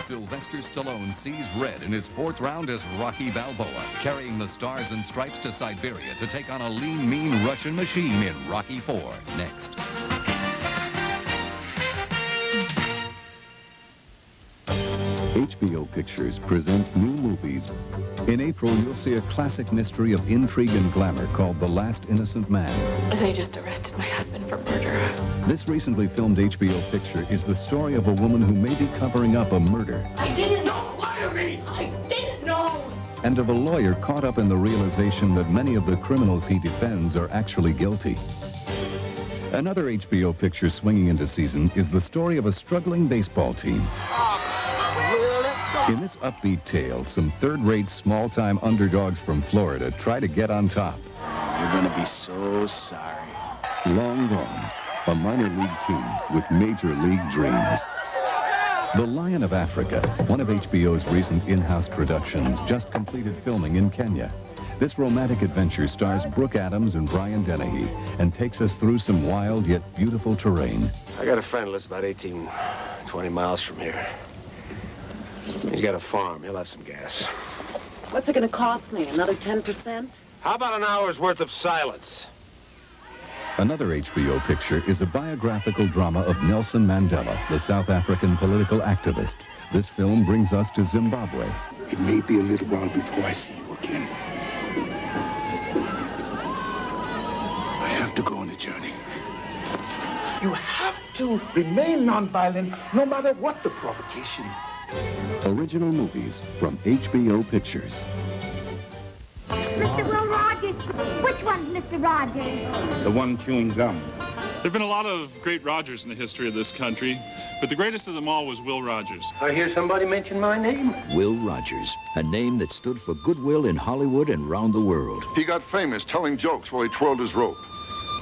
Sylvester Stallone sees red in his fourth round as Rocky Balboa, carrying the stars and stripes to Siberia to take on a lean, mean Russian machine in Rocky IV. Next. HBO Pictures presents new movies. In April, you'll see a classic mystery of intrigue and glamour called The Last Innocent Man. They just arrested my husband for murder. This recently filmed HBO picture is the story of a woman who may be covering up a murder. I didn't know. Lie to me. I didn't know. And of a lawyer caught up in the realization that many of the criminals he defends are actually guilty. Another HBO picture swinging into season is the story of a struggling baseball team. In this upbeat tale, some third-rate, small-time underdogs from Florida try to get on top. You're gonna be so sorry. Long gone, a minor league team with major league dreams. The Lion of Africa, one of HBO's recent in-house productions, just completed filming in Kenya. This romantic adventure stars Brooke Adams and Brian Dennehy and takes us through some wild yet beautiful terrain. I got a friend who lives about 20 miles from here. He's got a farm. He'll have some gas. What's it going to cost me? Another 10%? How about an hour's worth of silence? Another HBO picture is a biographical drama of Nelson Mandela, the South African political activist. This film brings us to Zimbabwe. It may be a little while before I see you again. I have to go on a journey. You have to remain nonviolent no matter what the provocation. Original movies from HBO Pictures. Mr. Will Rogers. Which one's Mr. Rogers? The one chewing gum. There have been a lot of great Rogers in the history of this country, but the greatest of them all was Will Rogers. I hear somebody mention my name. Will Rogers, a name that stood for goodwill in Hollywood and round the world. He got famous telling jokes while he twirled his rope.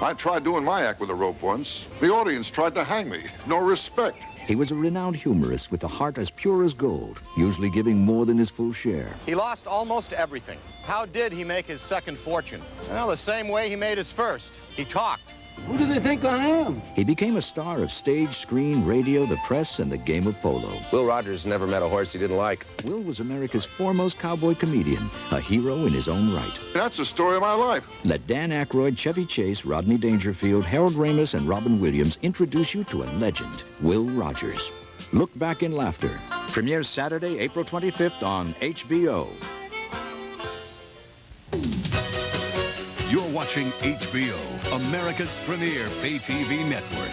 I tried doing my act with a rope once. The audience tried to hang me. No respect. He was a renowned humorist with a heart as pure as gold, usually giving more than his full share. He lost almost everything. How did he make his second fortune? Well, the same way he made his first. He talked. Who do they think I am? He became a star of stage, screen, radio, the press, and the game of polo. Will Rogers never met a horse he didn't like. Will was America's foremost cowboy comedian, a hero in his own right. That's the story of my life. Let Dan Aykroyd, Chevy Chase, Rodney Dangerfield, Harold Ramis, and Robin Williams introduce you to a legend, Will Rogers. Look Back in Laughter. Premieres Saturday, April 25th on HBO. You're watching HBO, America's premier pay TV network.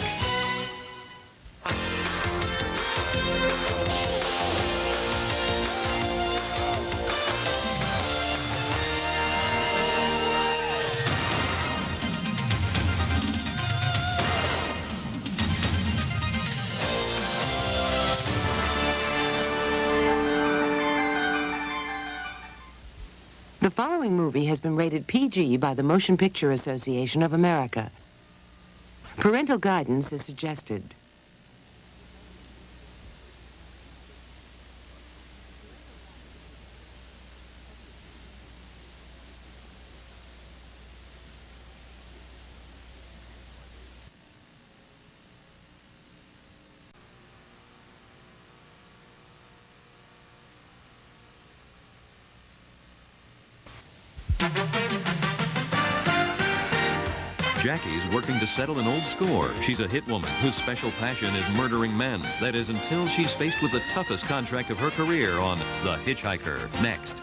The following movie has been rated PG by the Motion Picture Association of America. Parental guidance is suggested. Jackie's working to settle an old score. She's a hit woman whose special passion is murdering men. That is until she's faced with the toughest contract of her career on The Hitchhiker. Next.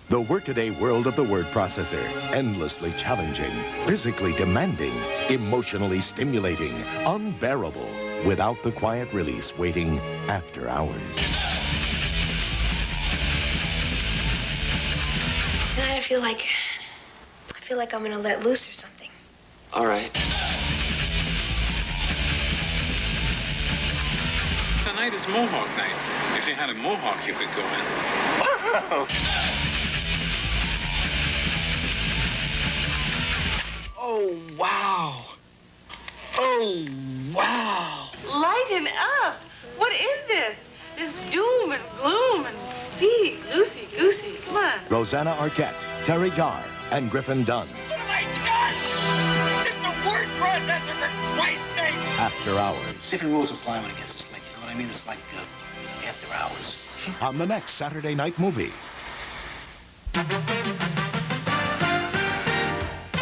The workaday world of the word processor. Endlessly challenging, physically demanding, emotionally stimulating, unbearable, without the quiet release waiting after hours. Tonight I feel like I'm gonna let loose or something. All right. Tonight is Mohawk night. If you had a Mohawk, you could go in. Oh, wow. Oh, wow. Lighten up. What is this? This doom and gloom and be loosey-goosey. Come on. Rosanna Arquette, Terry Garr, and Griffin Dunn. What have I done? After Hours. Different rules apply when it gets this late, you know what I mean? It's like after hours. On the next Saturday night movie.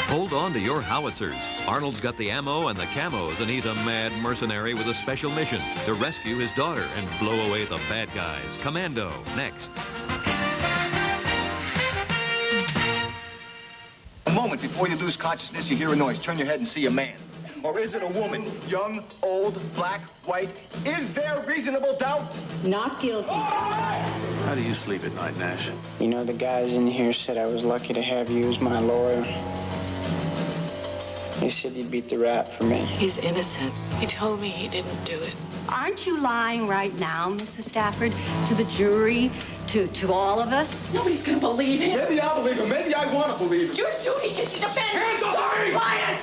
Hold on to your howitzers. Arnold's got the ammo and the camos, and he's a mad mercenary with a special mission to rescue his daughter and blow away the bad guys. Commando, next. A moment before you lose consciousness, you hear a noise. Turn your head and see a man. Or is it a woman? Young, old, black, white? Is there reasonable doubt? Not guilty. How do you sleep at night, Nash? You know, the guys in here said I was lucky to have you as my lawyer. He said you'd beat the rap for me. He's innocent. He told me he didn't do it. Aren't you lying right now, Mrs. Stafford, to the jury, to all of us? Nobody's gonna believe it. Maybe I'll believe him. Maybe I want to believe him. Your duty is to defend Hands off me! Quiet!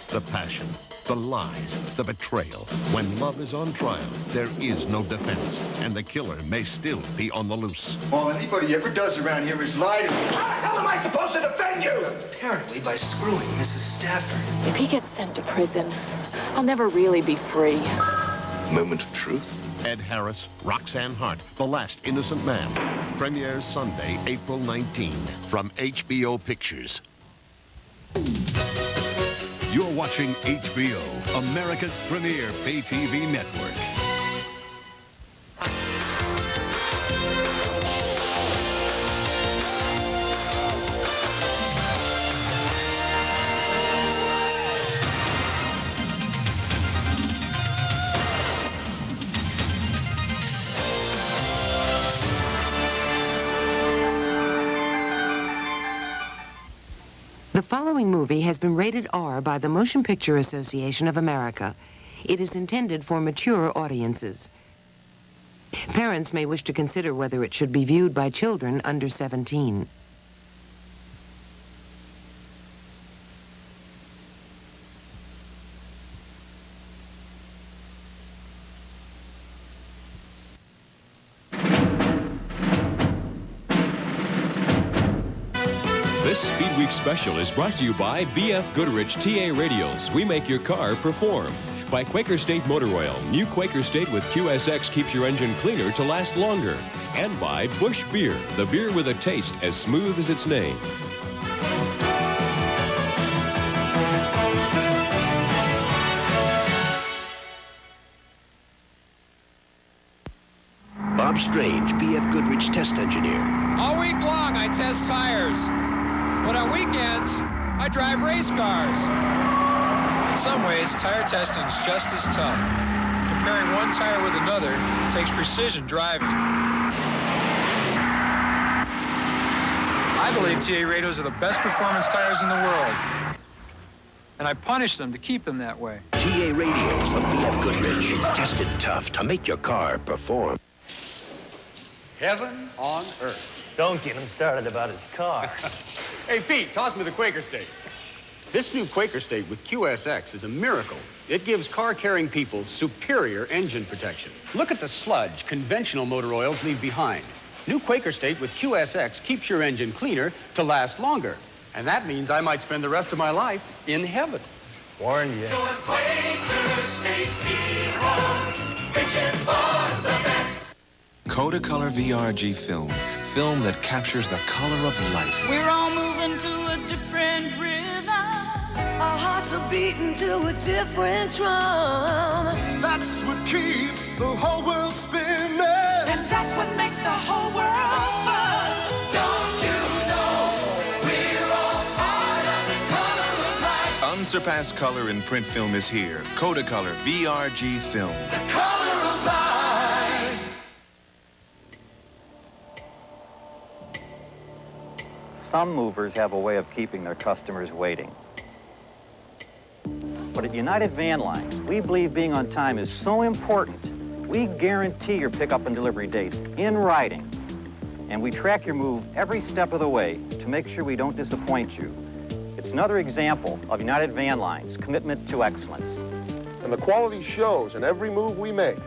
The passion, the lies, the betrayal. When love is on trial, there is no defense, and the killer may still be on the loose. All anybody ever does around here is lie to me. How the hell am I supposed to defend you? Apparently by screwing Mrs. Stafford. If he gets sent to prison, I'll never really be free. Moment of truth. Ed Harris, Roxanne Hart, The Last Innocent Man. Premieres Sunday, April 19, from HBO Pictures. You're watching HBO, America's premier pay TV network. The following movie has been rated R by the Motion Picture Association of America. It is intended for mature audiences. Parents may wish to consider whether it should be viewed by children under 17. This SpeedWeek special is brought to you by B.F. Goodrich TA Radials. We make your car perform. By Quaker State Motor Oil. New Quaker State with QSX keeps your engine cleaner to last longer. And by Busch Beer, the beer with a taste as smooth as its name. Bob Strange, B.F. Goodrich test engineer. All week long, I test tires. But on weekends, I drive race cars. In some ways, tire testing is just as tough. Comparing one tire with another takes precision driving. I believe TA Radios are the best performance tires in the world. And I punish them to keep them that way. TA Radios from B.F. Goodrich. Tested tough to make your car perform. Heaven on earth. Don't get him started about his car. Hey, Pete, toss me the Quaker State. This new Quaker State with QSX is a miracle. It gives car-carrying people superior engine protection. Look at the sludge conventional motor oils leave behind. New Quaker State with QSX keeps your engine cleaner to last longer. And that means I might spend the rest of my life in heaven. Warned you. Quaker State hero, reaching for the best. Kodacolor VRG film. Film that captures the color of life. We're all moving to a different rhythm. Our hearts are beating to a different drum. That's what keeps the whole world spinning. And that's what makes the whole world fun. Don't you know we're all part of the color of life? Unsurpassed color in print film is here. Kodacolor VRG film. The color of life. Some movers have a way of keeping their customers waiting. But at United Van Lines, we believe being on time is so important, we guarantee your pickup and delivery dates in writing. And we track your move every step of the way to make sure we don't disappoint you. It's another example of United Van Lines' commitment to excellence. And the quality shows in every move we make.